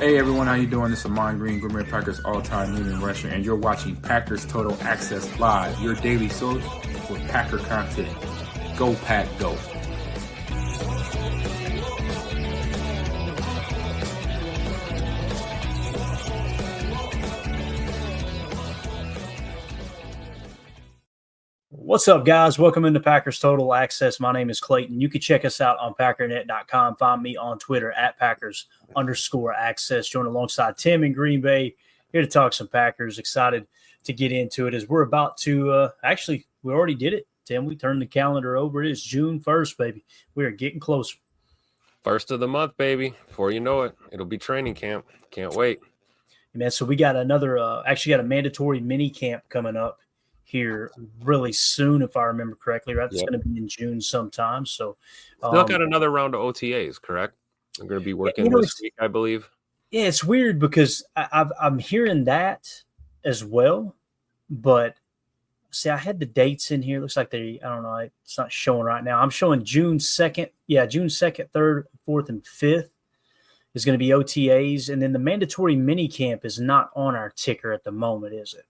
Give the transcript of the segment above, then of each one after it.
Hey everyone, how you doing? This is Amon Green, Gourmet Packers all-time leading rusher, and you're watching Packers Total Access Live, your daily source for Packer content. Go Pack, go! What's up, guys? Welcome into Packers Total Access. My name is Clayton. You can check us out on packernet.com. Find me on Twitter at Packers_access. Join alongside Tim in Green Bay. Here to talk some Packers. Excited to get into it as we're about to actually, we already did it, Tim. We turned the calendar over. It is June 1st, baby. We are getting closer. First of the month, baby. Before you know it, it'll be training camp. Can't wait. Man, so we got another, actually got a mandatory mini camp coming up here really soon, if I remember correctly, right? It's going to be in June sometime. So still got another round of OTAs, correct? I'm going to be working this week, I believe. Yeah, it's weird because I'm hearing that as well, but see, I had the dates in here. Looks like I don't know, it's not showing right now. I'm showing June 2nd. Yeah, June 2nd, 3rd, 4th, and 5th is going to be OTAs. And then the mandatory mini camp is not on our ticker at the moment, is it?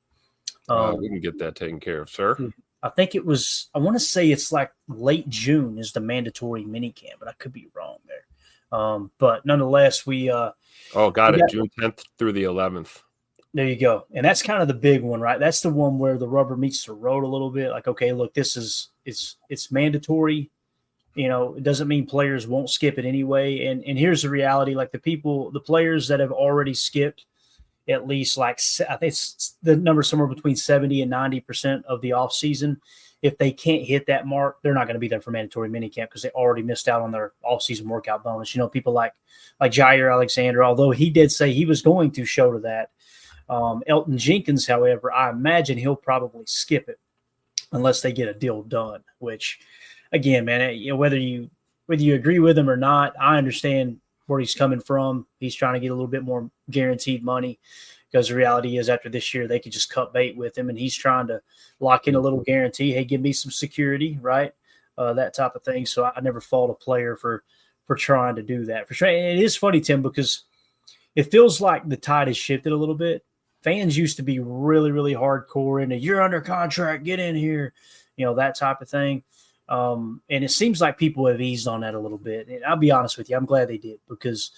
We can get that taken care of, sir. I think it was, I want to say it's like late June is the mandatory mini camp, but I could be wrong there. But nonetheless, we got it. June 10th through the 11th. There you go. And that's kind of the big one, right? That's the one where the rubber meets the road a little bit. Like, okay, look, it's mandatory. You know, it doesn't mean players won't skip it anyway. And here's the reality, like the players that have already skipped, at least like I think it's the number somewhere between 70 and 90% of the offseason. If they can't hit that mark, they're not going to be there for mandatory minicamp because they already missed out on their offseason workout bonus. You know, people like Jair Alexander, although he did say he was going to show to that. Elton Jenkins, however, I imagine he'll probably skip it unless they get a deal done, which, again, man, you know, whether you agree with him or not, I understand where he's coming from. He's trying to get a little bit more guaranteed money because the reality is after this year, they could just cut bait with him, and he's trying to lock in a little guarantee. Hey, give me some security, right? That type of thing. So I never fault a player for trying to do that. For sure. And it is funny, Tim, because it feels like the tide has shifted a little bit. Fans used to be really, really hardcore into you're under contract, get in here, you know, that type of thing. And it seems like people have eased on that a little bit. And I'll be honest with you, I'm glad they did because,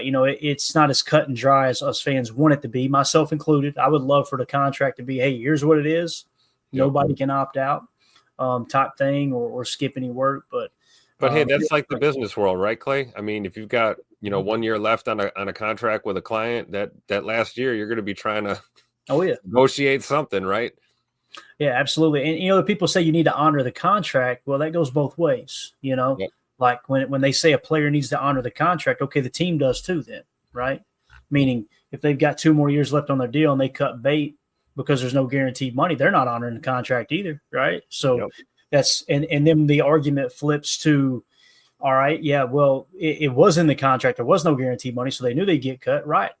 you know, it's not as cut and dry as us fans want it to be, myself included. I would love for the contract to be, hey, here's what it is. Nobody can opt out type thing or skip any work. But hey, that's like the business world, right, Clay? I mean, if you've got, 1 year left on a contract with a client, that last year you're going to be trying to negotiate something, right? Yeah, absolutely. And, you know, people say you need to honor the contract. Well, that goes both ways, you know. Yep. Like when they say a player needs to honor the contract, okay, the team does too then, right? Meaning if they've got 2 more years left on their deal and they cut bait because there's no guaranteed money, they're not honoring the contract either, right? So that's – and then the argument flips to, all right, yeah, well, it was in the contract. There was no guaranteed money, so they knew they'd get cut, right?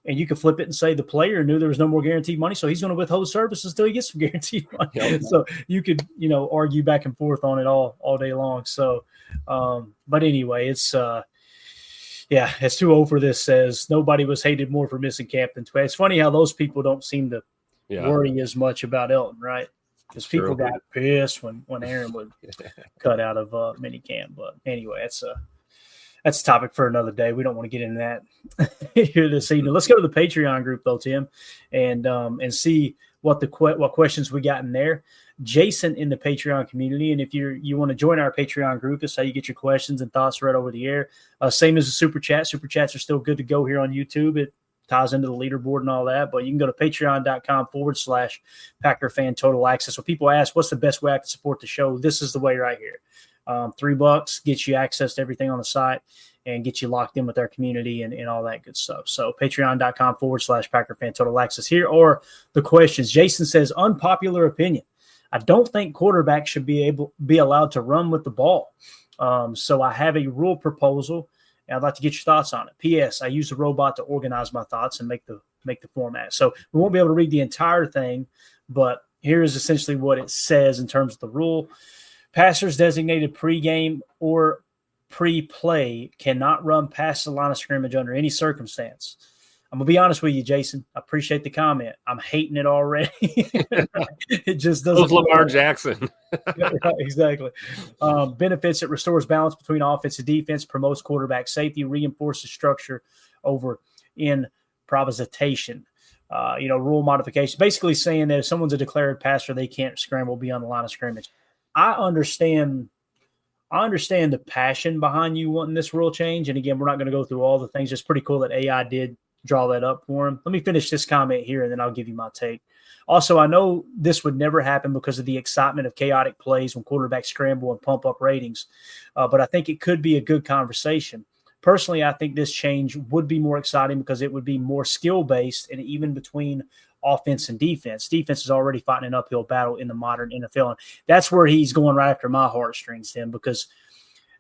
And you can flip it and say the player knew there was no more guaranteed money, so he's going to withhold services until he gets some guaranteed money. Yep. So you could, argue back and forth on it all day long. So, but anyway, it's as 2-0 for this says nobody was hated more for missing camp than Tway. It's funny how those people don't seem to worry as much about Elton, right? Because people got pissed when Aaron would cut out of minicamp. But anyway, that's a topic for another day. We don't want to get into that here this evening. Let's go to the Patreon group, though, Tim, and see what questions we got in there. Jason in the Patreon community, and if you want to join our Patreon group, that's how you get your questions and thoughts right over the air. Same as the Super Chat. Super Chats are still good to go here on YouTube. It ties into the leaderboard and all that, but you can go to patreon.com/Packer Fan Total Access. So people ask, what's the best way I can support the show? This is the way right here. $3 gets you access to everything on the site and get you locked in with our community and all that good stuff. So patreon.com/Packer Fan Total Access. Here are the questions. Jason says, unpopular opinion. I don't think quarterbacks should be allowed to run with the ball. So I have a rule proposal, and I'd like to get your thoughts on it. P.S. I use the robot to organize my thoughts and make the format. So we won't be able to read the entire thing, but here is essentially what it says in terms of the rule. Passers designated pregame or pre-play cannot run past the line of scrimmage under any circumstance. I'm going to be honest with you, Jason. I appreciate the comment. I'm hating it already. It just doesn't. Lamar Jackson. Right, exactly. Benefits, it restores balance between offense and defense, promotes quarterback safety, reinforces structure over improvisation. Rule modification. Basically saying that if someone's a declared passer, they can't scramble beyond the line of scrimmage. I understand the passion behind you wanting this rule change. And again, we're not going to go through all the things. It's pretty cool that AI did draw that up for him. Let me finish this comment here, and then I'll give you my take. Also, I know this would never happen because of the excitement of chaotic plays when quarterbacks scramble and pump up ratings, but I think it could be a good conversation. Personally, I think this change would be more exciting because it would be more skill-based and even between offense and defense. Defense is already fighting an uphill battle in the modern NFL, and that's where he's going right after my heartstrings, Tim, because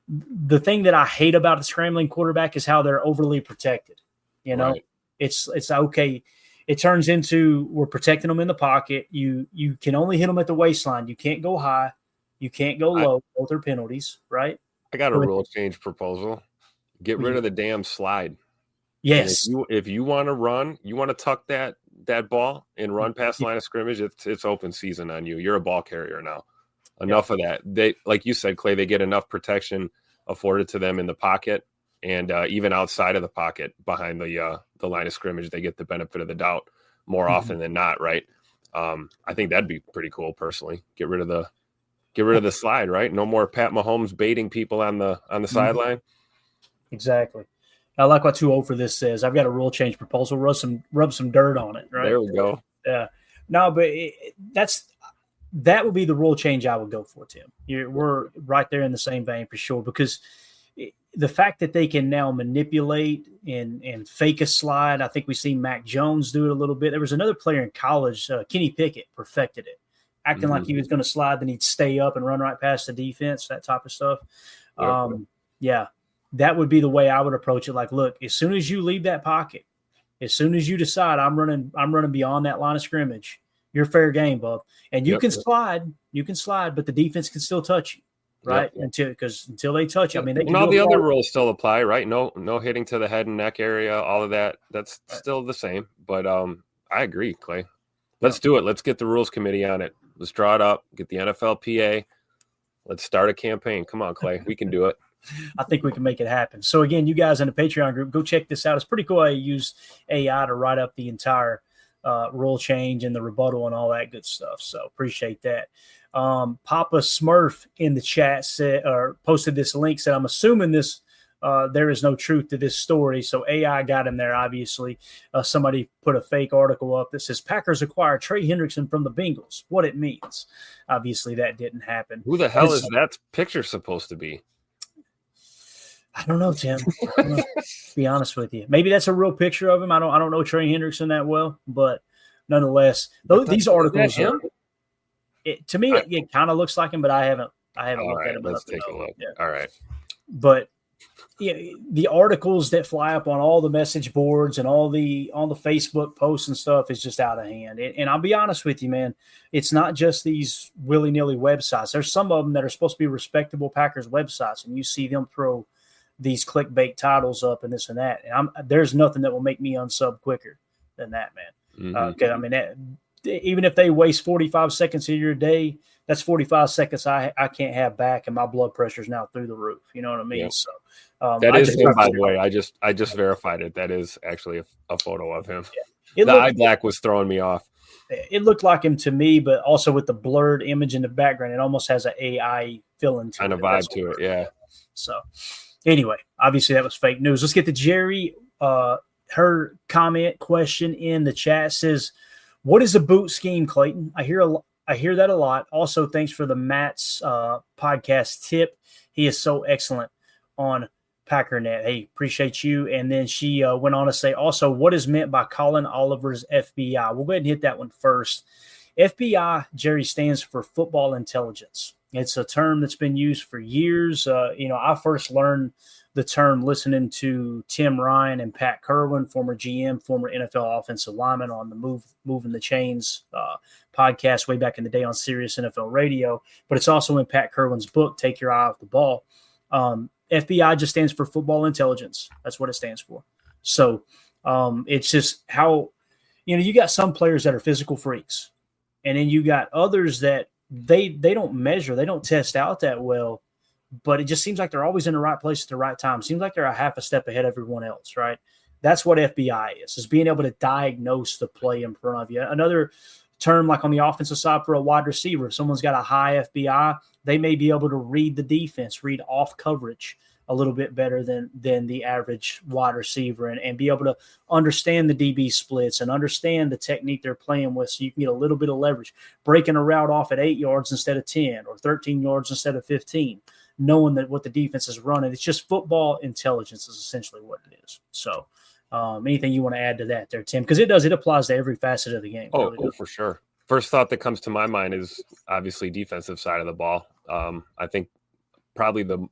the thing that I hate about the scrambling quarterback is how they're overly protected. Right. It's okay. It turns into we're protecting them in the pocket. You can only hit them at the waistline. You can't go high. You can't go low. Both are penalties, right? I got a rule change proposal. Get rid of the damn slide. Yes. If you want to run, you want to tuck that ball and run past the line of scrimmage, it's open season on you. You're a ball carrier now. Enough of that. They, like you said, Clay, they get enough protection afforded to them in the pocket. And even outside of the pocket, behind the line of scrimmage, they get the benefit of the doubt more often than not, right? I think that'd be pretty cool, personally. Get rid of the slide, right? No more Pat Mahomes baiting people on the sideline. Exactly. I like what 2-0 for this says. I've got a rule change proposal. Rub some dirt on it, right? There we go. Yeah. No, but that would be the rule change I would go for, Tim. We're right there in the same vein for sure, because the fact that they can now manipulate and fake a slide, I think we see Mac Jones do it a little bit. There was another player in college, Kenny Pickett, perfected it, acting like he was going to slide, then he'd stay up and run right past the defense, that type of stuff. Yeah, that would be the way I would approach it. Like, look, as soon as you leave that pocket, as soon as you decide I'm running beyond that line of scrimmage, you're fair game, bub. And you can slide, but the defense can still touch you. Right. Until they touch it. I mean, they can all the other rules still apply, right? No hitting to the head and neck area, all of that. That's still the same. But I agree, Clay. Let's do it. Let's get the rules committee on it. Let's draw it up. Get the NFLPA. Let's start a campaign. Come on, Clay. We can do it. I think we can make it happen. So again, you guys in the Patreon group, go check this out. It's pretty cool. I use AI to write up the entire rule change and the rebuttal and all that good stuff. So appreciate that. Papa Smurf in the chat said, or posted this link, said, I'm assuming this, there is no truth to this story. So AI got him there, obviously. Somebody put a fake article up that says Packers acquire Trey Hendrickson from the Bengals. What it means. Obviously, that didn't happen. Who the hell is that picture supposed to be? I don't know, Tim. To be honest with you. Maybe that's a real picture of him. I don't know Trey Hendrickson that well, but nonetheless, these articles are, to me, it kind of looks like him, but I haven't looked at him. Let's take a look. Yeah. All right. But the articles that fly up on all the message boards and all the Facebook posts and stuff is just out of hand. And I'll be honest with you, man, it's not just these willy-nilly websites. There's some of them that are supposed to be respectable Packers websites, and you see them throw these clickbait titles up and this and that. And there's nothing that will make me unsub quicker than that, man. I mean, even if they waste 45 seconds of your day, that's 45 seconds I can't have back, and my blood pressure is now through the roof. You know what I mean? Yeah. So that is him, by the way. I just verified it. That is actually a photo of him. Yeah. The eye black was throwing me off. It looked like him to me, but also with the blurred image in the background, it almost has an AI feeling to it. Kind of vibe to it, yeah. So anyway, obviously that was fake news. Let's get to Jerry. Her comment question in the chat says, what is a boot scheme, Clayton? I hear that a lot. Also, thanks for the Matt's podcast tip. He is so excellent on Packernet. Hey, appreciate you. And then she went on to say, also, what is meant by Colin Oliver's FBI? We'll go ahead and hit that one first. FBI, Jerry, stands for football intelligence. It's a term that's been used for years. I first learned the term listening to Tim Ryan and Pat Kerwin, former GM, former NFL offensive lineman, on the Moving the Chains podcast way back in the day on Sirius NFL Radio. But it's also in Pat Kerwin's book, Take Your Eye Off the Ball. FBI just stands for football intelligence. That's what it stands for. So it's just how, you got some players that are physical freaks, and then you got others that they don't measure, they don't test out that well, but it just seems like they're always in the right place at the right time. Seems like they're a half a step ahead of everyone else, right? That's what FBI is being able to diagnose the play in front of you. Another term, like on the offensive side for a wide receiver, if someone's got a high FBI, they may be able to read the defense, read off coverage a little bit better than the average wide receiver, and be able to understand the DB splits and understand the technique they're playing with, so you can get a little bit of leverage, breaking a route off at 8 yards instead of 10 or 13 yards instead of 15, knowing that what the defense is running. It's just football intelligence is essentially what it is. So anything you want to add to that there, Tim? Because it applies to every facet of the game. Oh, for sure. First thought that comes to my mind is obviously defensive side of the ball. I think probably the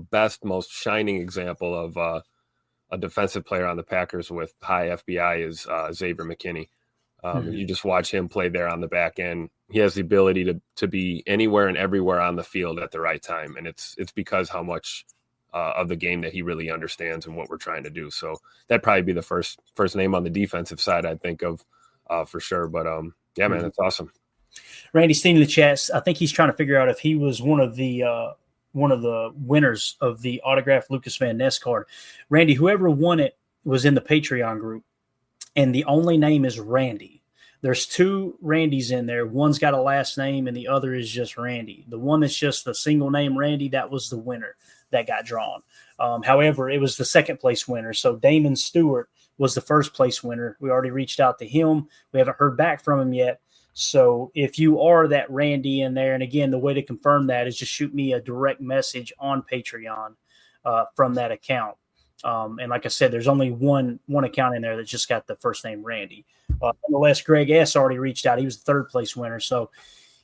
best, most shining example of a defensive player on the Packers with high FBI is Xavier McKinney. You just watch him play there on the back end. He has the ability to be anywhere and everywhere on the field at the right time, and it's because how much of the game that he really understands and what we're trying to do. So that'd probably be the first name on the defensive side I'd think of for sure. But yeah, man, that's awesome. Randy Steen in the chat, I think he's trying to figure out if he was one of the winners of the autographed Lucas Van Ness card. Randy, whoever won it was in the Patreon group, and the only name is Randy. There's 2 Randys in there. One's got a last name, and the other is just Randy. The one that's just the single name Randy, that was the winner that got drawn. However, it was the second place winner. So Damon Stewart was the first place winner. We already reached out to him. We haven't heard back from him yet. So if you are that Randy in there, and again, the way to confirm that is just shoot me a direct message on Patreon from that account. And like I said, there's only one account in there that just got the first name Randy. Nonetheless, Greg S. already reached out. He was the third place winner. So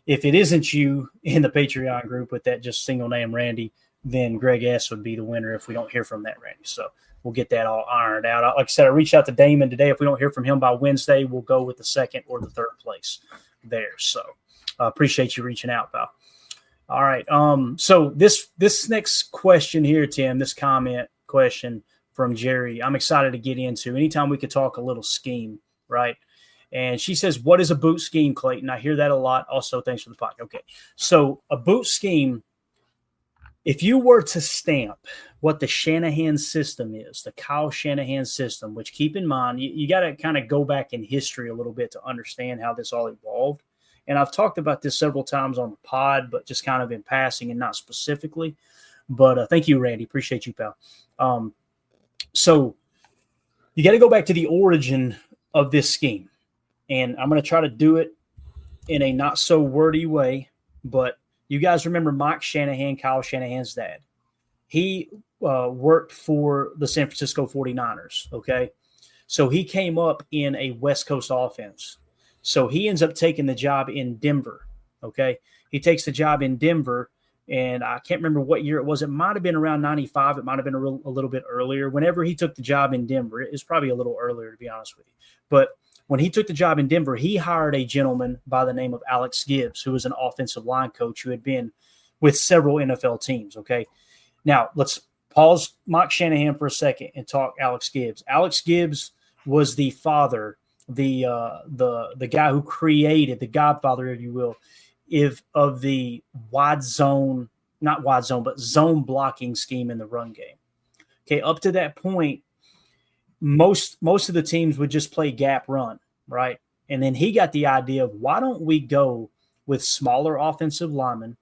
if it isn't you in the Patreon group with that just single name Randy, then Greg S. would be the winner if we don't hear from that Randy. So we'll get that all ironed out. Like I said, I reached out to Damon today. If we don't hear from him by Wednesday, we'll go with the second or the third place there. So appreciate you reaching out, pal. All right. So this next question here, Tim, this comment question from Jerry, I'm excited to get into. Anytime we could talk a little scheme, right? And she says, what is a boot scheme, Clayton? I hear that a lot. Also, thanks for the podcast. Okay. So a boot scheme, if you were to stamp what the Shanahan system is, the Kyle Shanahan system, which keep in mind, you got to kind of go back in history a little bit to understand how this all evolved. And I've talked about this several times on the pod, but just kind of in passing and not specifically. But thank you, Randy. Appreciate you, pal. So you got to go back to the origin of this scheme. And I'm going to try to do it in a not so wordy way, but you guys remember Mike Shanahan, Kyle Shanahan's dad. He worked for the San Francisco 49ers, okay? So he came up in a West Coast offense. So he ends up taking the job in Denver, okay? He takes the job in Denver, and I can't remember what year it was. It might have been around 95. It might have been a little bit earlier. Whenever he took the job in Denver, it was probably a little earlier, to be honest with you. But when he took the job in Denver, he hired a gentleman by the name of Alex Gibbs, who was an offensive line coach who had been with several NFL teams, okay? Now, let's pause Mike Shanahan for a second and talk Alex Gibbs. Alex Gibbs was the father, the guy who created, the godfather, if you will, of the wide zone, not wide zone, but zone blocking scheme in the run game. Okay, up to that point, most of the teams would just play gap run, right? And then he got the idea of, why don't we go with smaller offensive linemen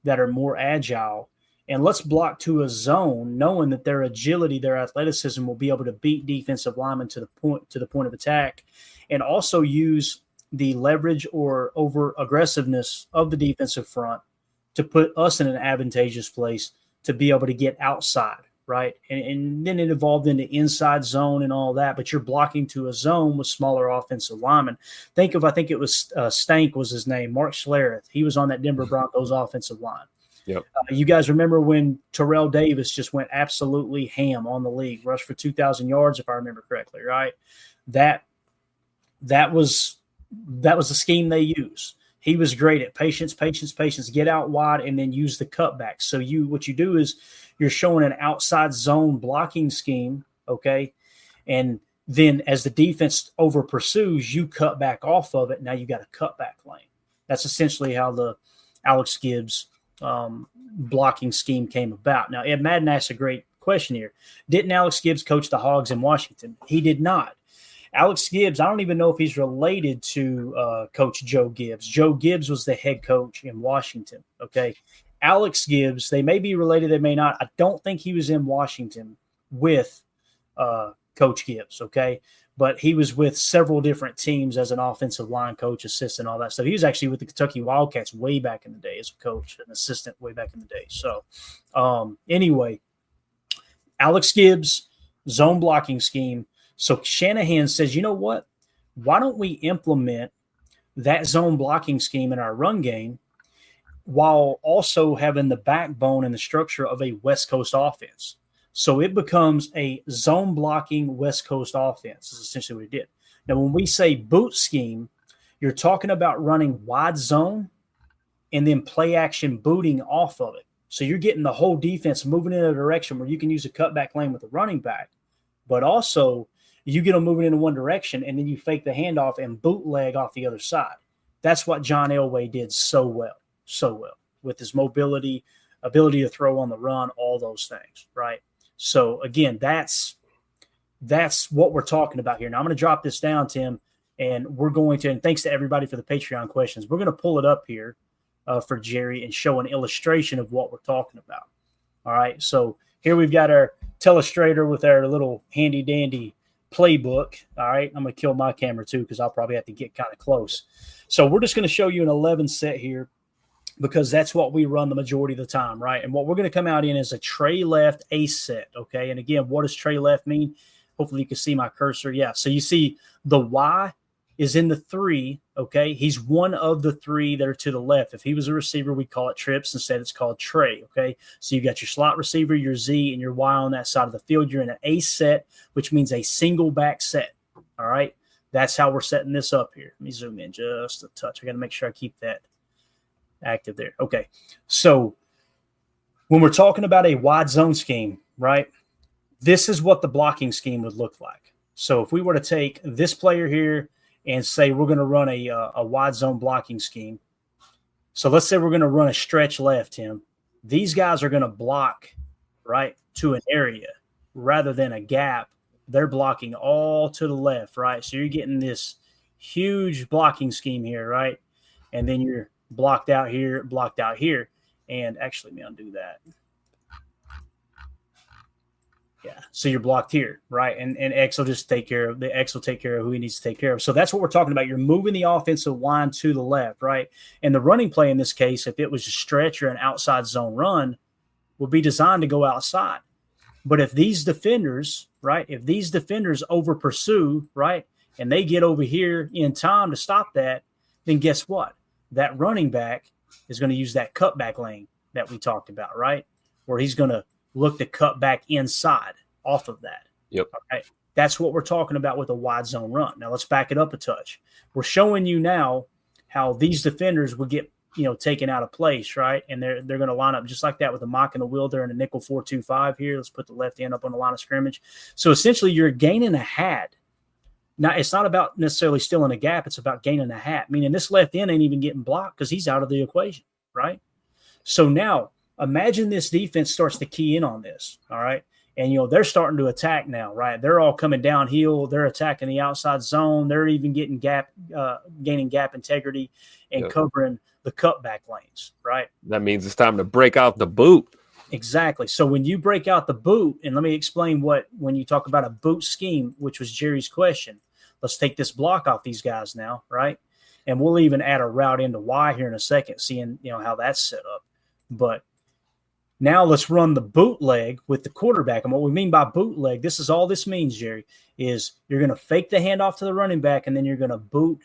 that are more agile, and let's block to a zone, knowing that their agility, their athleticism will be able to beat defensive linemen to the point of attack, and also use the leverage or over aggressiveness of the defensive front to put us in an advantageous place to be able to get outside, right? And then it evolved into inside zone and all that, but you're blocking to a zone with smaller offensive linemen. I think it was Stank was his name, Mark Schlereth. He was on that Denver Broncos offensive line. Yep. You guys remember when Terrell Davis just went absolutely ham on the league, rushed for 2,000 yards, if I remember correctly, right? That was the scheme they used. He was great at patience, get out wide, and then use the cutback. So what you do is you're showing an outside zone blocking scheme, okay? And then as the defense over pursues, you cut back off of it. Now you got a cutback lane. That's essentially how the Alex Gibbs blocking scheme came about. Now, Ed Madden asked a great question here. Didn't Alex Gibbs coach the Hogs in Washington? He did not. Alex Gibbs, I don't even know if he's related to Coach Joe Gibbs. Joe Gibbs was the head coach in Washington, okay? Alex Gibbs, they may be related, they may not. I don't think he was in Washington with Coach Gibbs, okay? But he was with several different teams as an offensive line coach, assistant, all that stuff. He was actually with the Kentucky Wildcats way back in the day as a coach, an assistant way back in the day. So anyway, Alex Gibbs, zone blocking scheme. So Shanahan says, you know what? Why don't we implement that zone blocking scheme in our run game while also having the backbone and the structure of a West Coast offense? So it becomes a zone blocking West Coast offense is essentially what it did. Now, when we say boot scheme, you're talking about running wide zone and then play action booting off of it. So you're getting the whole defense moving in a direction where you can use a cutback lane with a running back, but also you get them moving in one direction and then you fake the handoff and bootleg off the other side. That's what John Elway did so well with his mobility, ability to throw on the run, all those things, right? So again, that's what we're talking about here. Now I'm going to drop this down, Tim, and we're going to, and thanks to everybody for the Patreon questions, we're going to pull it up here for Jerry and show an illustration of what we're talking about. All right. So here we've got our telestrator with our little handy dandy playbook. All right. I'm going to kill my camera too, because I'll probably have to get kind of close. So we're just going to show you an 11 set here, because that's what we run the majority of the time, right? And what we're going to come out in is a tray left ace set, okay? And again, what does tray left mean? Hopefully you can see my cursor. Yeah, so you see the Y is in the 3, okay? He's one of the 3 that are to the left. If he was a receiver, we'd call it trips. Instead, it's called tray, okay? So you got your slot receiver, your Z, and your Y on that side of the field. You're in an ace set, which means a single back set, all right? That's how we're setting this up here. Let me zoom in just a touch. I got to make sure I keep that active there. Okay. So when we're talking about a wide zone scheme, right, this is what the blocking scheme would look like. So if we were to take this player here and say we're going to run a wide zone blocking scheme. So let's say we're going to run a stretch left, Tim. These guys are going to block, right, to an area rather than a gap. They're blocking all to the left, right? So you're getting this huge blocking scheme here, right? And then you're blocked out here. And actually, let me undo that. Yeah, so you're blocked here, right? And X will just take care of who he needs to take care of. So that's what we're talking about. You're moving the offensive line to the left, right? And the running play in this case, if it was a stretch or an outside zone run, would be designed to go outside. But if these defenders, right, over pursue, right, and they get over here in time to stop that, then guess what? That running back is going to use that cutback lane that we talked about, right? Where he's going to look to cut back inside off of that. Yep. All right. That's what we're talking about with a wide zone run. Now let's back it up a touch. We're showing you now how these defenders would get, taken out of place, right? And they're going to line up just like that with a mock and a wheel there and a nickel 4-2-5 here. Let's put the left end up on the line of scrimmage. So essentially you're gaining a hat. Now, it's not about necessarily stealing a gap. It's about gaining a hat, meaning this left end ain't even getting blocked because he's out of the equation, right? So now imagine this defense starts to key in on this, all right? And, they're starting to attack now, right? They're all coming downhill. They're attacking the outside zone. They're even gaining gap integrity and covering the cutback lanes, right? That means it's time to break out the boot. Exactly. So when you break out the boot, and let me explain when you talk about a boot scheme, which was Jerry's question, let's take this block off these guys now, right? And we'll even add a route into Y here in a second, seeing, how that's set up. But now let's run the bootleg with the quarterback. And what we mean by bootleg, this is all this means, Jerry, is you're going to fake the handoff to the running back, and then you're going to boot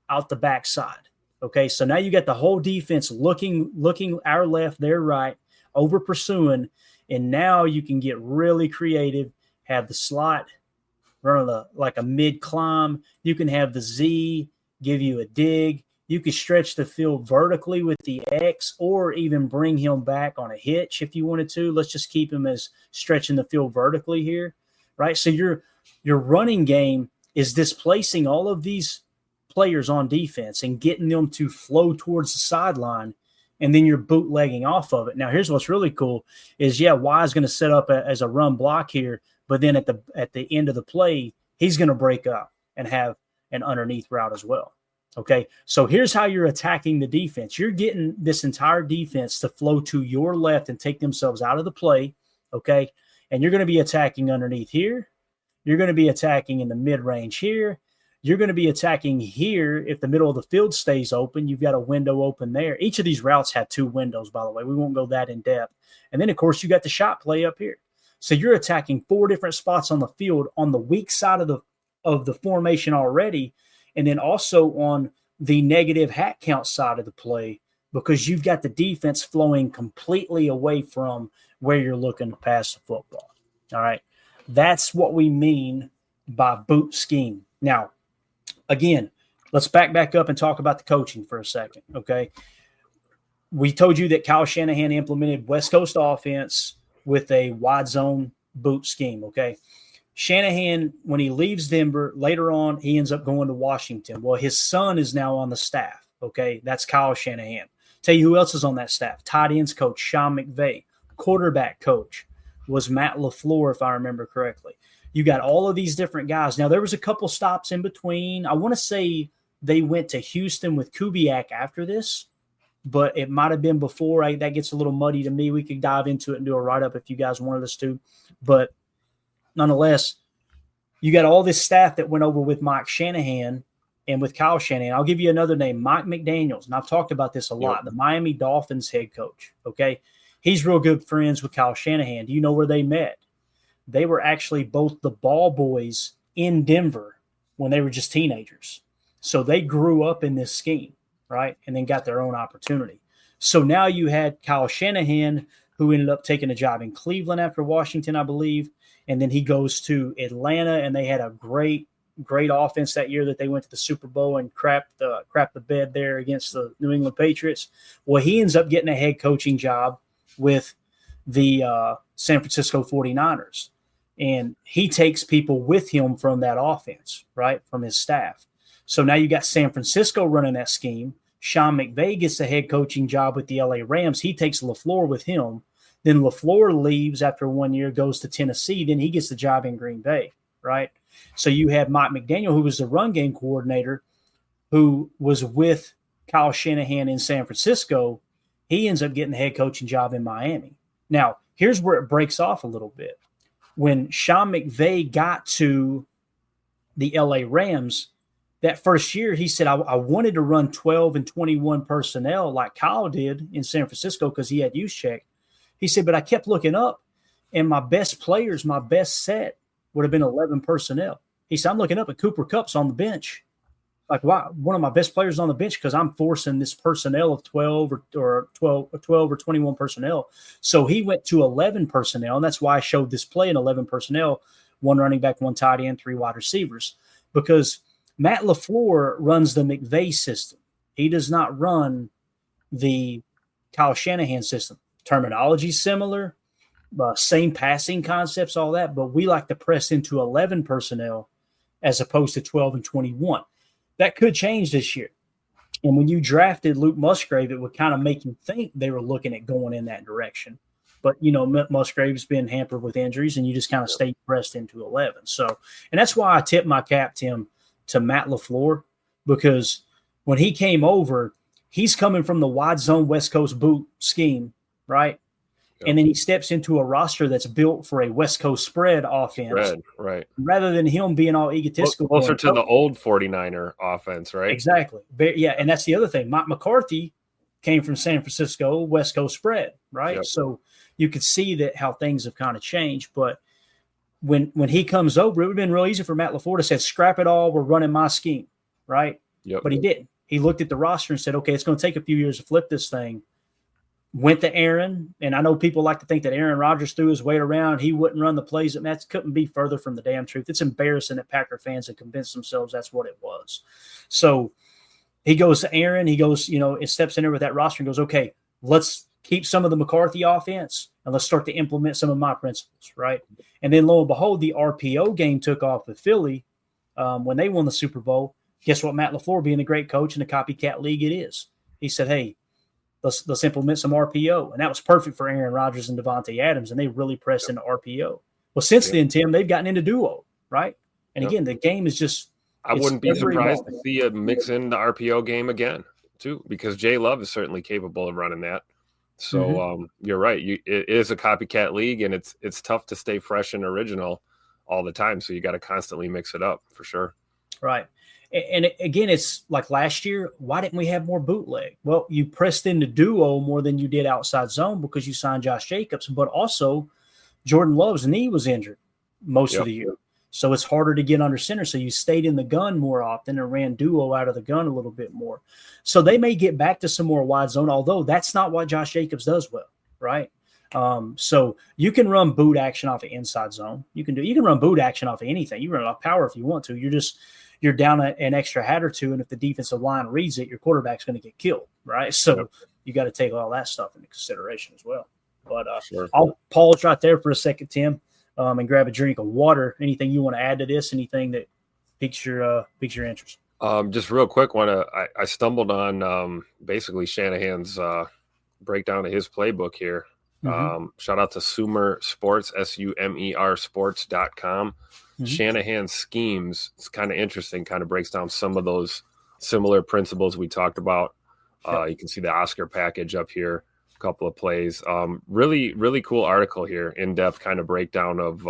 out the backside. Okay, so now you got the whole defense looking our left, their right, over pursuing, and now you can get really creative, have the slot run like a mid climb. You can have the Z give you a dig. You could stretch the field vertically with the X, or even bring him back on a hitch if you wanted to. Let's just keep him as stretching the field vertically here, right? So your running game is displacing all of these players on defense and getting them to flow towards the sideline, and then you're bootlegging off of it. Now, here's what's really cool is, Y is going to set up as a run block here, but then at the end of the play, he's going to break up and have an underneath route as well. Okay, so here's how you're attacking the defense. You're getting this entire defense to flow to your left and take themselves out of the play, okay? And you're going to be attacking underneath here. You're going to be attacking in the mid-range here. You're going to be attacking here if the middle of the field stays open. You've got a window open there. Each of these routes have 2 windows, by the way. We won't go that in depth. And then, of course, you got the shot play up here. So you're attacking 4 different spots on the field on the weak side of the formation already, and then also on the negative hat count side of the play, because you've got the defense flowing completely away from where you're looking to pass the football. All right. That's what we mean by boot scheme. Now, again, let's back up and talk about the coaching for a second, okay? We told you that Kyle Shanahan implemented West Coast offense with a wide zone boot scheme, okay? Shanahan, when he leaves Denver, later on, he ends up going to Washington. Well, his son is now on the staff, okay? That's Kyle Shanahan. Tell you who else is on that staff. Tight ends coach Sean McVay. Quarterback coach was Matt LaFleur, if I remember correctly. You got all of these different guys. Now, there was a couple stops in between. I want to say they went to Houston with Kubiak after this, but it might have been before. That gets a little muddy to me. We could dive into it and do a write-up if you guys wanted us to. But nonetheless, you got all this staff that went over with Mike Shanahan and with Kyle Shanahan. I'll give you another name, Mike McDaniels, and I've talked about this a lot, the Miami Dolphins head coach, okay? He's real good friends with Kyle Shanahan. Do you know where they met? They were actually both the ball boys in Denver when they were just teenagers. So they grew up in this scheme, right, and then got their own opportunity. So now you had Kyle Shanahan, who ended up taking a job in Cleveland after Washington, I believe, and then he goes to Atlanta, and they had a great offense that year that they went to the Super Bowl and crapped the bed there against the New England Patriots. Well, he ends up getting a head coaching job with the San Francisco 49ers, and he takes people with him from that offense, right, from his staff. So now you got San Francisco running that scheme. Sean McVay gets a head coaching job with the LA Rams. He takes LaFleur with him. Then LaFleur leaves after 1 year, goes to Tennessee. Then he gets the job in Green Bay, right? So you have Mike McDaniel, who was the run game coordinator, who was with Kyle Shanahan in San Francisco. He ends up getting the head coaching job in Miami. Now, here's where it breaks off a little bit. When Sean McVay got to the LA Rams, that first year, he said, I wanted to run 12 and 21 personnel like Kyle did in San Francisco because he had use check. He said, but I kept looking up, and my best players, my best set would have been 11 personnel. He said, I'm looking up at Cooper Kupp's on the bench. Like, wow, one of my best players on the bench because I'm forcing this personnel of 12 or 21 personnel. So he went to 11 personnel, and that's why I showed this play in 11 personnel, 1 running back, 1 tight end, 3 wide receivers, because Matt LaFleur runs the McVay system. He does not run the Kyle Shanahan system. Terminology similar, same passing concepts, all that, but we like to press into 11 personnel as opposed to 12 and 21. That could change this year. And when you drafted Luke Musgrave, it would kind of make you think they were looking at going in that direction. But, Musgrave's been hampered with injuries, and you just kind of stay pressed into 11. So, and that's why I tip my cap, Tim, to Matt LaFleur, because when he came over, he's coming from the wide zone West Coast boot scheme, right? Yep. And then he steps into a roster that's built for a West Coast spread offense. Right. Rather than him being all egotistical. Closer to the old 49er offense, right? Exactly. Yeah, and that's the other thing. Mike McCarthy came from San Francisco, West Coast spread, right? Yep. So you could see that how things have kind of changed. But when he comes over, it would have been real easy for Matt LaFleur to say, scrap it all, we're running my scheme, right? Yep. But he didn't. He looked at the roster and said, okay, it's going to take a few years to flip this thing. Went to Aaron, and I know people like to think that Aaron Rodgers threw his weight around. He wouldn't run the plays. And that couldn't be further from the damn truth. It's embarrassing that Packer fans have convinced themselves that's what it was. So he goes to Aaron. He goes, it steps in there with that roster and goes, okay, let's keep some of the McCarthy offense and let's start to implement some of my principles, right? And then lo and behold, the RPO game took off with Philly when they won the Super Bowl. Guess what? Matt LaFleur, being a great coach in the copycat league it is, he said, hey, let's implement some RPO. And that was perfect for Aaron Rodgers and Devontae Adams, and they really pressed into RPO. Well, since then, Tim, they've gotten into duo, right? And again, the game is just – I wouldn't be surprised to see a mix in the RPO game again, too, because Jay Love is certainly capable of running that. So you're right. It is a copycat league, and it's tough to stay fresh and original all the time. So you got to constantly mix it up for sure. Right. And again, it's like last year, why didn't we have more bootleg? Well, you pressed into duo more than you did outside zone because you signed Josh Jacobs, but also Jordan Love's knee was injured most of the year. So it's harder to get under center. So you stayed in the gun more often and ran duo out of the gun a little bit more. So they may get back to some more wide zone, although that's not what Josh Jacobs does well, right? So you can run boot action off of inside zone. You can run boot action off of anything. You run it off power if you want to. You're down an extra hat or two, and if the defensive line reads it, your quarterback's going to get killed, right? So you got to take all that stuff into consideration as well. But I'll pause right there for a second, Tim, and grab a drink of water. Anything you want to add to this? Anything that piques your interest? Just real quick, I stumbled on basically Shanahan's breakdown of his playbook here. Shout out to Sumer Sports, SUMER Sports.com. Shanahan's schemes, it's kind of interesting, kind of breaks down some of those similar principles we talked about. You can see the Oscar package up here, a couple of plays. Really, really cool article here, in-depth kind of breakdown of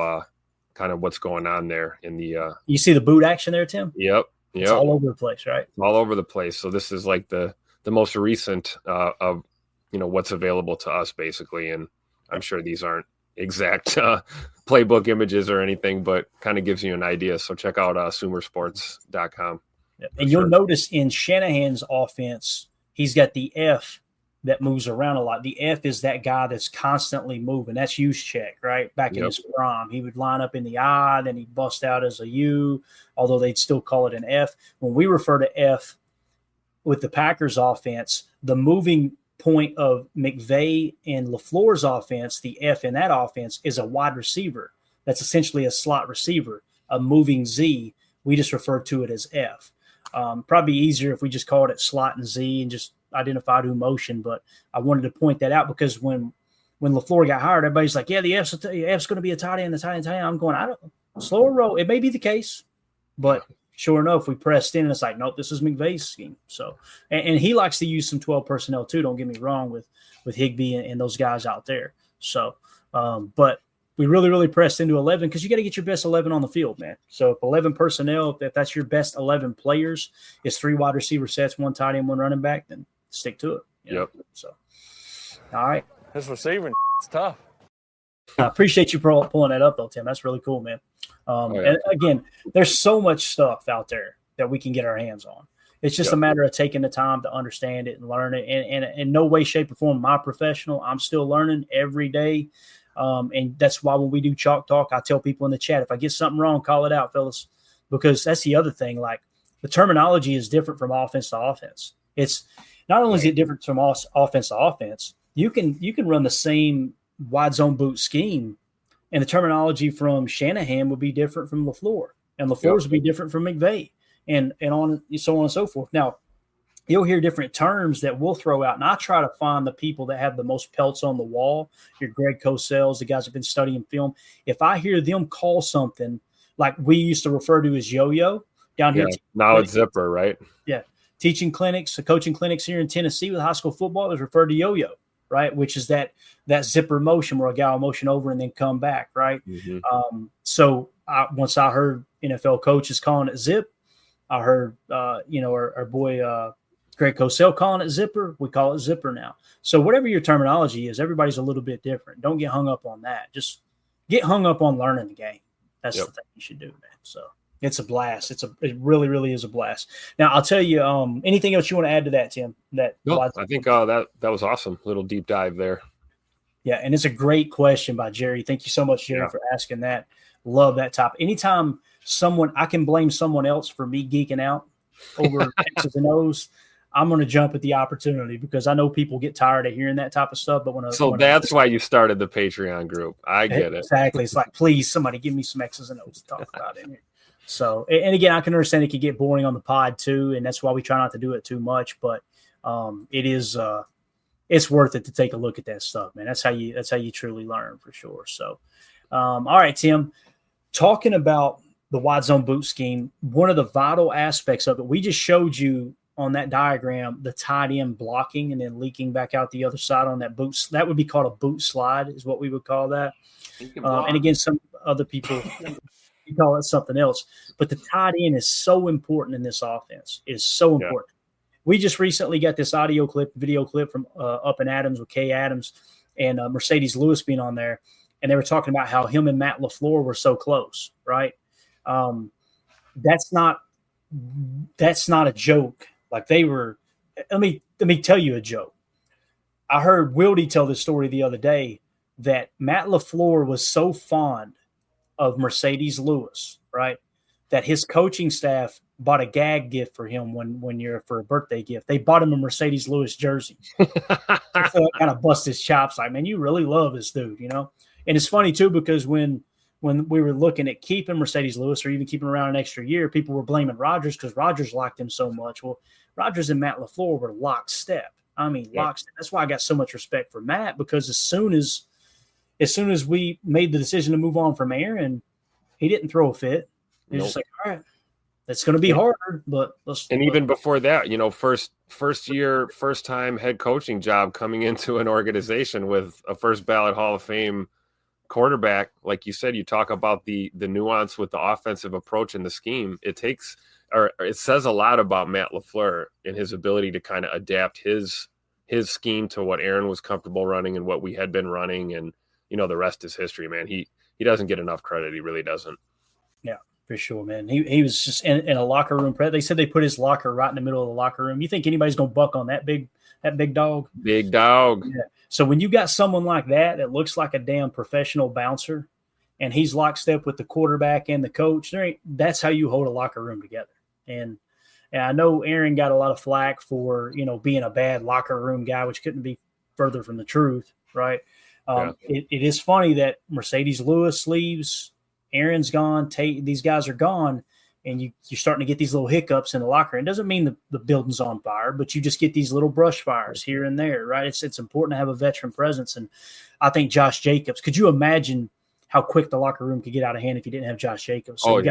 kind of what's going on there in the you see the boot action there, Tim? Yep. It's all over the place, right? All over the place. So this is like the most recent of what's available to us, basically. And I'm sure these aren't exact playbook images or anything, but kind of gives you an idea. So check out sumersports.com. And you'll notice in Shanahan's offense, he's got the F that moves around a lot. The F is that guy that's constantly moving. That's Juszczyk, right? Back in his prime. He would line up in the I, then he'd bust out as a U, although they'd still call it an F. When we refer to F with the Packers offense, the moving point of McVay and LaFleur's offense, the F in that offense is a wide receiver. That's essentially a slot receiver, a moving Z. We just refer to it as F. Probably easier if we just called it slot and Z and just identified who motion. But I wanted to point that out because when LaFleur got hired, everybody's like, yeah, the F's going to be a tight end, I'm going, I don't slower roll. It may be the case, but sure enough, we pressed in and it's like, nope, this is McVay's scheme. So, and he likes to use some 12 personnel too. Don't get me wrong with Higbee and those guys out there. So, but we really, really pressed into 11 because you got to get your best 11 on the field, man. So if 11 personnel, if that's your best 11 players, it's 3 wide receiver sets, 1 tight end, 1 running back, then stick to it. Yep. So, all right. This receiving is tough. I appreciate you pulling that up, though, Tim. That's really cool, man. And again, there's so much stuff out there that we can get our hands on. It's just a matter of taking the time to understand it and learn it. And in no way, shape, or form am I professional. I'm still learning every day. And that's why when we do Chalk Talk, I tell people in the chat, if I get something wrong, call it out, fellas. Because that's the other thing. Like, the terminology is different from offense to offense. It's not only is it different from offense to offense, you can run the same wide zone boot scheme, and the terminology from Shanahan would be different from LaFleur, and LaFleur's would be different from McVay, and on so on and so forth. Now, you'll hear different terms that we'll throw out, and I try to find the people that have the most pelts on the wall, your Greg Cosell's, the guys that have been studying film. If I hear them call something like we used to refer to as yo-yo down here. Now it's zipper, right? Yeah. Teaching clinics, coaching clinics here in Tennessee with high school football is referred to yo-yo, right? Which is that zipper motion where a guy will motion over and then come back, right? So once I heard NFL coaches calling it zip, I heard, our boy Greg Cosell calling it zipper. We call it zipper now. So whatever your terminology is, everybody's a little bit different. Don't get hung up on that. Just get hung up on learning the game. That's the thing you should do, man. So it's a blast. It really, really is a blast. Now, I'll tell you, anything else you want to add to that, Tim? I think that was awesome. Little deep dive there. Yeah, and it's a great question by Jerry. Thank you so much, Jerry, for asking that. Love that topic. Anytime I can blame someone else for me geeking out over X's and O's, I'm going to jump at the opportunity because I know people get tired of hearing that type of stuff. But that's why you started the Patreon group. I get it. Exactly. It's like, please, somebody give me some X's and O's to talk about in here. So, and again, I can understand it could get boring on the pod too, and that's why we try not to do it too much. But it is, it's worth it to take a look at that stuff, man. That's how you truly learn for sure. So, all right, Tim, talking about the wide zone boot scheme, one of the vital aspects of it, we just showed you on that diagram, the tight end blocking and then leaking back out the other side on that boot. That would be called a boot slide is what we would call that. And again, some other people call it something else. But the tight end is so important in this offense. It is so important. We just recently got this video clip from Up and Adams with Kay Adams and Mercedes Lewis being on there. And they were talking about how him and Matt LaFleur were so close, right? That's not a joke. Like they were, let me tell you a joke. I heard Wildy tell this story the other day that Matt LaFleur was so fond of Mercedes Lewis, right, that his coaching staff bought a gag gift for him for a birthday gift. They bought him a Mercedes Lewis jersey. So it kind of bust his chops. Like, man, you really love this dude, you know? And it's funny too, because when we were looking at keeping Mercedes Lewis or even keeping him around an extra year, people were blaming Rodgers because Rodgers liked him so much. Well, Rodgers and Matt LaFleur were lockstep. I mean, lockstep. That's why I got so much respect for Matt, because as soon as we made the decision to move on from Aaron, he didn't throw a fit. He was just like, all right, it's going to be harder, but let's. And even before that, you know, first time head coaching job coming into an organization with a first ballot Hall of Fame quarterback. Like you said, you talk about the nuance with the offensive approach and the scheme. It says a lot about Matt LaFleur and his ability to kind of adapt his scheme to what Aaron was comfortable running and what we had been running. And, you know, the rest is history, man. He doesn't get enough credit. He really doesn't. Yeah, for sure, man. He was just in a locker room. They said they put his locker right in the middle of the locker room. You think anybody's going to buck on that big dog? Big dog. Yeah. So when you got someone like that looks like a damn professional bouncer, and he's lockstep with the quarterback and the coach, that's how you hold a locker room together. And I know Aaron got a lot of flack for, you know, being a bad locker room guy, which couldn't be further from the truth, right? It is funny that Mercedes Lewis leaves, Aaron's gone, these guys are gone, and you're starting to get these little hiccups in the locker room. It doesn't mean the building's on fire, but you just get these little brush fires here and there, right? It's important to have a veteran presence. And I think Josh Jacobs, could you imagine how quick the locker room could get out of hand if you didn't have Josh Jacobs? So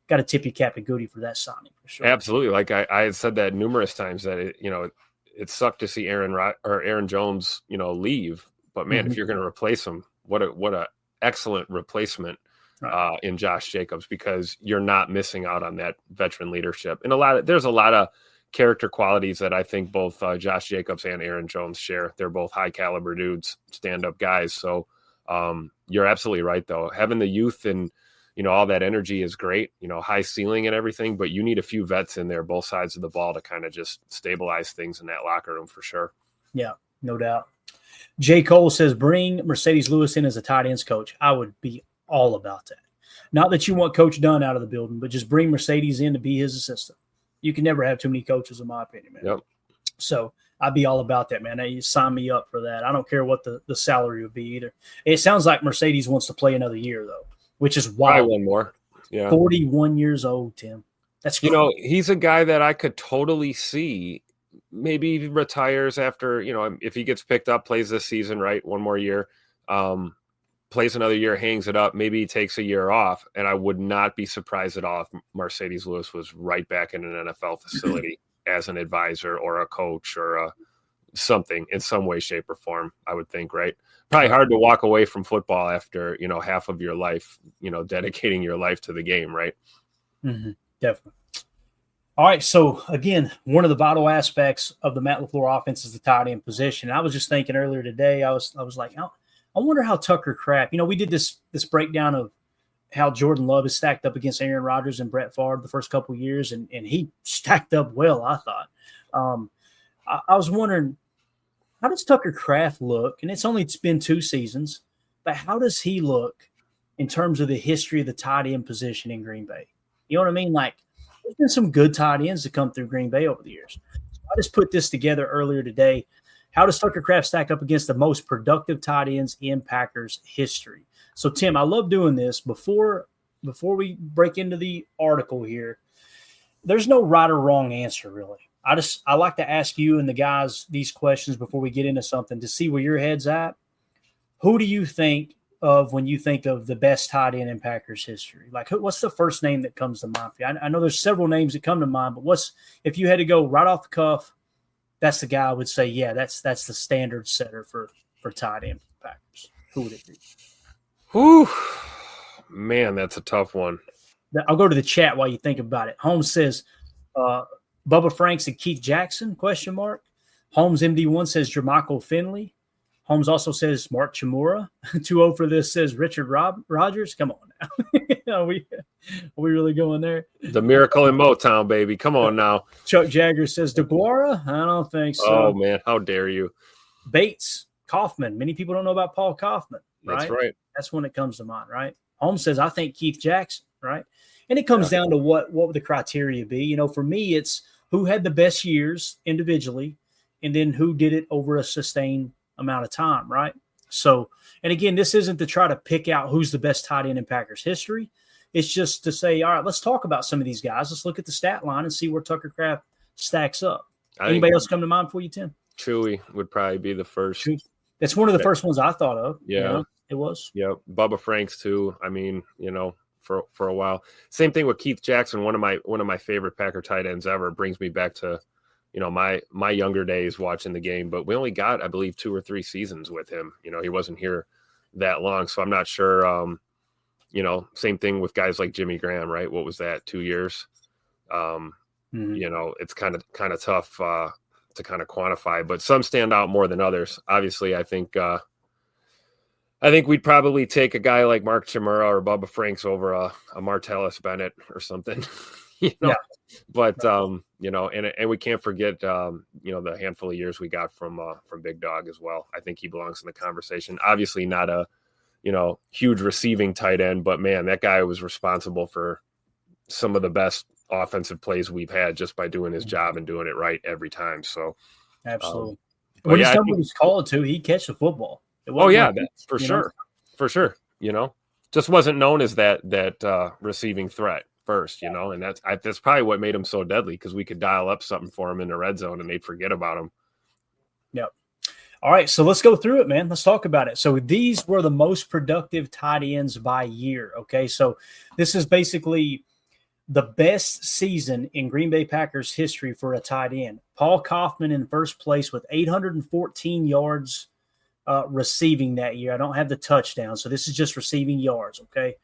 got to tip your cap to Goody for that signing for sure. Absolutely. Like I had said that numerous times that it sucked to see Aaron Jones, you know, leave, but man, if you're going to replace him, what a excellent replacement in Josh Jacobs, because you're not missing out on that veteran leadership. And there's a lot of character qualities that I think both Josh Jacobs and Aaron Jones share. They're both high caliber dudes, stand-up guys. So you're absolutely right though. Having the youth and, you know, all that energy is great, you know, high ceiling and everything, but you need a few vets in there, both sides of the ball, to kind of just stabilize things in that locker room for sure. Yeah, no doubt. J. Cole says, bring Mercedes Lewis in as a tight ends coach. I would be all about that. Not that you want Coach Dunn out of the building, but just bring Mercedes in to be his assistant. You can never have too many coaches, in my opinion, man. Yep. So I'd be all about that, man. You sign me up for that. I don't care what the salary would be either. It sounds like Mercedes wants to play another year, though, which is wild. Probably one more. Yeah. 41 years old, Tim. That's crazy. You know, he's a guy that I could totally see maybe he retires after, you know, if he gets picked up, plays this season, right? One more year, plays another year, hangs it up. Maybe he takes a year off, and I would not be surprised at all if Mercedes Lewis was right back in an NFL facility as an advisor or a coach or something in some way, shape, or form, I would think, right? Probably hard to walk away from football after, you know, half of your life, you know, dedicating your life to the game, right? Mm-hmm. Definitely. All right, so again, one of the vital aspects of the Matt LaFleur offense is the tight end position. I was just thinking earlier today, I was like, I wonder how Tucker Kraft, you know, we did this breakdown of how Jordan Love is stacked up against Aaron Rodgers and Brett Favre the first couple of years, and he stacked up well, I thought. I was wondering, how does Tucker Kraft look? And it's only been 2 seasons, but how does he look in terms of the history of the tight end position in Green Bay? You know what I mean? Like, there's been some good tight ends that come through Green Bay over the years. So I just put this together earlier today. How does Tucker Kraft stack up against the most productive tight ends in Packers history? So, Tim, I love doing this. Before we break into the article here, there's no right or wrong answer, really. I like to ask you and the guys these questions before we get into something to see where your head's at. Who do you think of when you think of the best tight end in Packers history? Like, what's the first name that comes to mind for you? I know there's several names that come to mind, but if you had to go right off the cuff, that's the guy I would say, yeah, that's the standard setter for tight end for the Packers. Who would it be? Whew. Man, that's a tough one. I'll go to the chat while you think about it. Holmes says Bubba Franks and Keith Jackson, ? Holmes MD1 says Jermichael Finley. Holmes also says Mark Chimura. 2-0 for this says Richard Rogers. Come on now. Are we really going there? The miracle in Motown, baby. Come on now. Chuck Jagger says DeGuara. I don't think so. Oh, man. How dare you? Bates, Kaufman. Many people don't know about Paul Kaufman. Right? That's right. That's when it comes to mind, right? Holmes says, I think Keith Jackson, right? And it comes down to what would the criteria be? For me, it's who had the best years individually and then who did it over a sustained amount of time, right? So, and again, this isn't to try to pick out who's the best tight end in Packers history. It's just to say, all right, let's talk about some of these guys. Let's look at the stat line and see where Tucker Kraft stacks up. Anybody else come to mind for you, Tim? Chewy would probably be the first. That's one of the first ones I thought of. Yeah. It was. Yeah. Bubba Franks too. I mean, for a while. Same thing with Keith Jackson, one of my favorite Packer tight ends ever. Brings me back to my younger days watching the game, but we only got, I believe, 2 or 3 seasons with him. He wasn't here that long. So I'm not sure, same thing with guys like Jimmy Graham, right? What was that? 2 years? It's kind of tough to kind of quantify, but some stand out more than others. Obviously, I think we'd probably take a guy like Mark Chimura or Bubba Franks over a Martellus Bennett or something. Yeah. But and we can't forget the handful of years we got from Big Dog as well. I think he belongs in the conversation. Obviously not a huge receiving tight end, but man, that guy was responsible for some of the best offensive plays we've had just by doing his job and doing it right every time. So absolutely. When he's called to, he'd catch the football. For sure. Just wasn't known as that receiving threat first, and that's probably what made him so deadly, because we could dial up something for him in the red zone and they'd forget about him. Yep. All right, so let's go through it, man. Let's talk about it. So these were the most productive tight ends by year. Okay, so this is basically the best season in Green Bay Packers history for a tight end. Paul Kaufman in first place with 814 yards receiving that year. I don't have the touchdown, so this is just receiving yards, okay?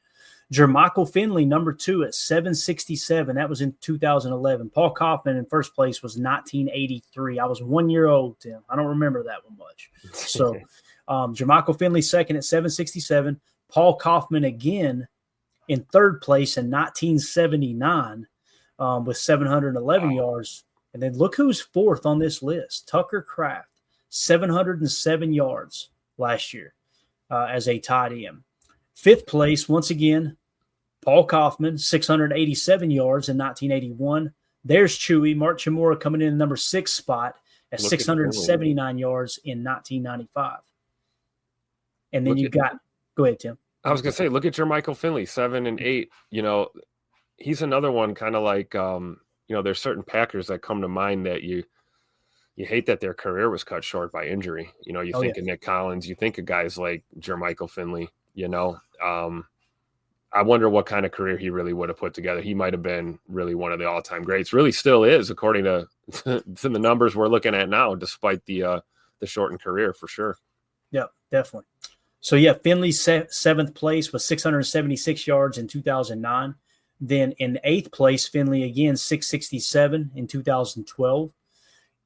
Jermichael Finley, number 2 at 767. That was in 2011. Paul Kaufman in first place was 1983. I was 1 year old, Tim. I don't remember that one much. So Jermichael Finley second at 767. Paul Kaufman again in third place in 1979 with 711 yards. And then look who's fourth on this list. Tucker Kraft, 707 yards last year as a tight end. Fifth place, once again, Paul Kaufman, 687 yards in 1981. There's Chewy. Mark Chimura coming in the number 6 spot at 679 yards in 1995. And then go ahead, Tim. I was going to say, look at your Michael Finley, 7 and 8. He's another one kind of like, there's certain Packers that come to mind that you hate that their career was cut short by injury. You think of Nick Collins, you think of guys like Jermichael Finley, I wonder what kind of career he really would have put together. He might have been really one of the all-time greats. Really still is, according to the numbers we're looking at now, despite the shortened career, for sure. Yeah, definitely. So, Finley 7th place with 676 yards in 2009. Then in 8th place, Finley again, 667 in 2012.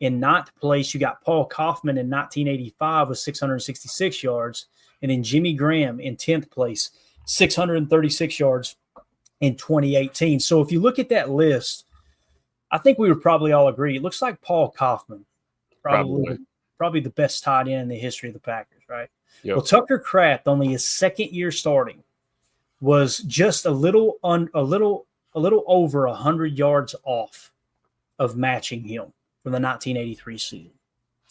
In 9th place, you got Paul Kaufman in 1985 with 666 yards. And then Jimmy Graham in 10th place, 636 yards in 2018. So if you look at that list, I think we would probably all agree. It looks like Paul Kaufman, probably the best tight end in the history of the Packers, right? Yep. Well, Tucker Kraft, only his second year starting, was just a little over 100 yards off of matching him. from the 1983 season.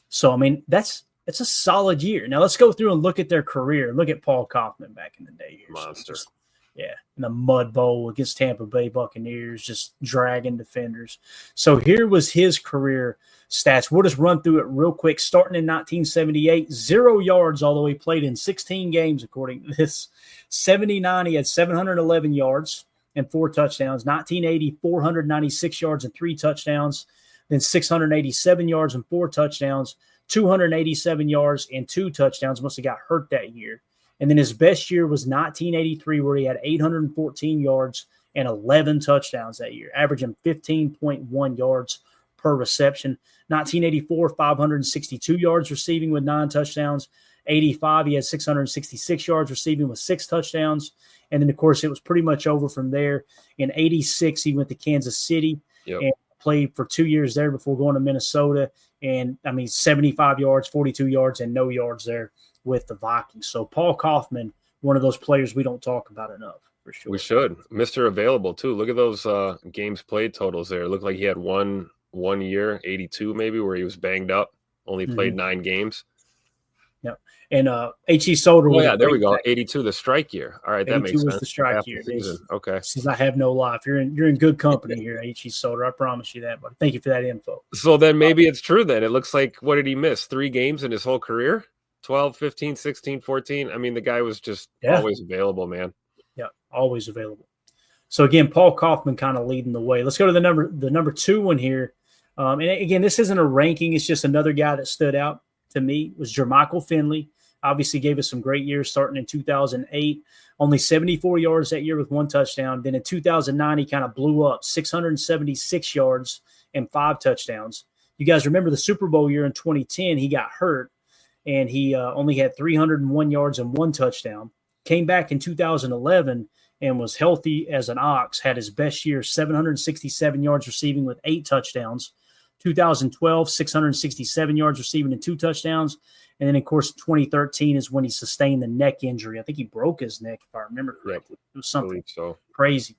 So, I mean, it's a solid year. Now, let's go through and look at their career. Look at Paul Kaufman back in the day here. Monster. So in the Mud Bowl against Tampa Bay Buccaneers, just dragging defenders. So here was his career stats. We'll just run through it real quick. Starting in 1978, 0 yards all the way, played in 16 games, according to this. 79, he had 711 yards and 4 touchdowns. 1980, 496 yards and 3 touchdowns. Then 687 yards and 4 touchdowns. 287 yards and 2 touchdowns. Must have got hurt that year. And then his best year was 1983, where he had 814 yards and 11 touchdowns that year, averaging 15.1 yards per reception. 1984, 562 yards receiving with 9 touchdowns. 85, he had 666 yards receiving with 6 touchdowns. And then, of course, it was pretty much over from there. In 86, he went to Kansas City and played for 2 years there before going to Minnesota. And, 75 yards, 42 yards, and no yards there with the Vikings. So Paul Kaufman, one of those players we don't talk about enough, for sure. We should. Mr. Available, too. Look at those games played totals there. It looked like he had one year, 82 maybe, where he was banged up, only played 9 games. Yep. And H.E. Solder was there we go. 82, the strike year. All right, that makes sense. 82 was the strike year. Okay. Says I have no life. You're in good company here, H.E. Solder. I promise you that, buddy. Thank you for that info. So then maybe it's true then. It looks like, what did he miss? 3 games in his whole career? 12, 15, 16, 14. I mean, the guy was just always available, man. Yeah, always available. So again, Paul Kaufman kind of leading the way. Let's go to the number 2 one here. And again, this isn't a ranking. It's just another guy that stood out to me was Jermichael Finley. Obviously gave us some great years starting in 2008. Only 74 yards that year with 1 touchdown. Then in 2009, he kind of blew up, 676 yards and 5 touchdowns. You guys remember the Super Bowl year in 2010, he got hurt. And he only had 301 yards and 1 touchdown. Came back in 2011 and was healthy as an ox, had his best year, 767 yards receiving with 8 touchdowns. 2012, 667 yards receiving and 2 touchdowns. And then, of course, 2013 is when he sustained the neck injury. I think he broke his neck, if I remember correctly. It was something crazy.